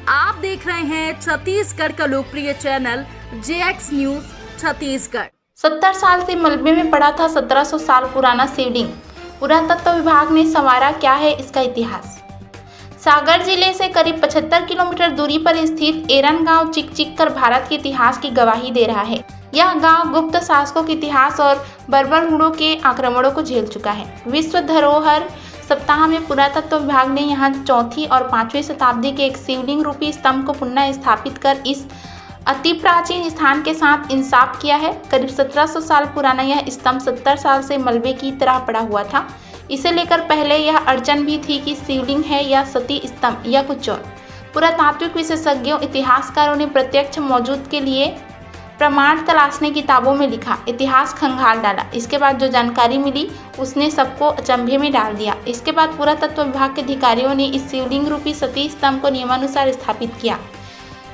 आप देख रहे हैं छत्तीसगढ़ का लोकप्रिय चैनल जेएक्स न्यूज छत्तीसगढ़। 70 साल से मलबे में पड़ा था 1700 साल पुराना शिवलिंग। पुरातत्व विभाग ने संवारा क्या है इसका इतिहास। सागर जिले से करीब 75 किलोमीटर दूरी पर स्थित एरन गांव चिक कर भारत के इतिहास की गवाही दे रहा है। यह गांव गुप्त शासकों के इतिहास और बर्बरहुड़ों के आक्रमणों को झेल चुका है। विश्व धरोहर सप्ताह में पुरातत्व विभाग ने यहां 4वीं और 5वीं शताब्दी के एक शिवलिंग रूपी स्तंभ को पुनः स्थापित कर इस अति प्राचीन स्थान के साथ इंसाफ किया है। करीब 1700 साल पुराना यह स्तंभ 70 साल से मलबे की तरह पड़ा हुआ था। इसे लेकर पहले यह अड़चन भी थी कि शिवलिंग है या सती स्तंभ या कुछ और। पुरातात्विक विशेषज्ञों इतिहासकारों ने प्रत्यक्ष मौजूद के लिए प्रमाण तलाशने किताबों में लिखा, इतिहास खंगाल डाला। इसके बाद जो जानकारी मिली उसने सबको अचंभे में डाल दिया। इसके बाद पुरातत्व विभाग के अधिकारियों ने इस शिवलिंग रूपी सती स्तंभ को नियमानुसार स्थापित किया।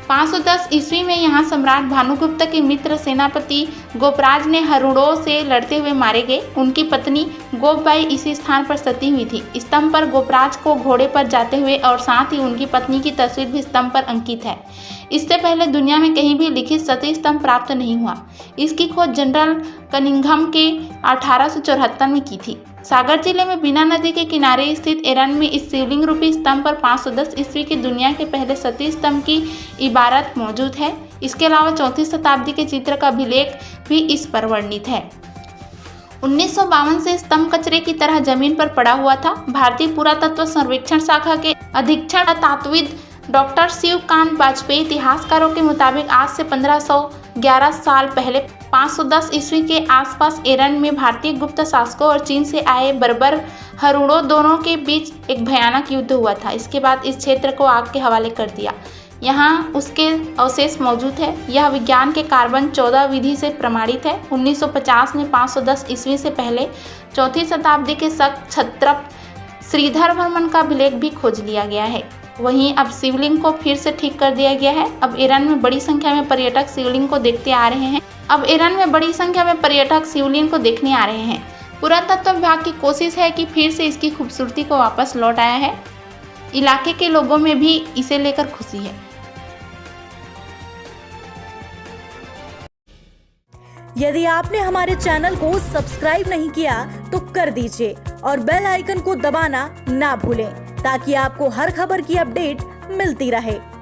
510 ईस्वी में यहाँ सम्राट भानुगुप्त के मित्र सेनापति गोपराज ने हरुणों से लड़ते हुए मारे गए। उनकी पत्नी गोपबाई इसी स्थान पर सती हुई थी। स्तंभ पर गोपराज को घोड़े पर जाते हुए और साथ ही उनकी पत्नी की तस्वीर भी स्तंभ पर अंकित है। इससे पहले दुनिया में कहीं भी लिखित सती स्तंभ प्राप्त नहीं हुआ। इसकी खोज जनरल कनिंघम के 1874 में की थी। सागर जिले में बीना नदी के किनारे स्थित एरन में इस शिवलिंग रूपी स्तंभ पर 510 ईस्वी की दुनिया के पहले सती स्तंभ की इबारत मौजूद है। इसके अलावा 4वीं शताब्दी के चित्र का अभिलेख भी इस पर वर्णित है। 1952 से स्तंभ कचरे की तरह जमीन पर पड़ा हुआ था। भारतीय पुरातत्व सर्वेक्षण शाखा के अधीक्षण तात्विद डॉक्टर शिवकांत वाजपेयी इतिहासकारों के मुताबिक आज से 1511 साल पहले 510 ईस्वी के आसपास एरन में भारतीय गुप्त शासकों और चीन से आए बर्बर हरुणों दोनों के बीच एक भयानक युद्ध हुआ था। इसके बाद इस क्षेत्र को आग के हवाले कर दिया। यहाँ उसके अवशेष मौजूद है। यह विज्ञान के कार्बन 14 विधि से प्रमाणित है। 1950 में 510 ईस्वी से पहले 4वीं शताब्दी के शक क्षत्रप श्रीधर वर्मन का अभिलेख भी खोज लिया गया है। वहीं अब शिवलिंग को फिर से ठीक कर दिया गया है। अब एरन में बड़ी संख्या में पर्यटक शिवलिंग को देखने आ रहे हैं। पुरातत्व विभाग की कोशिश है कि फिर से इसकी खूबसूरती को वापस लौट आया है। इलाके के लोगों में भी इसे लेकर खुशी है। यदि आपने हमारे चैनल को सब्सक्राइब नहीं किया तो कर दीजिए और बेल आइकन को दबाना ना भूलें ताकि आपको हर खबर की अपडेट मिलती रहे।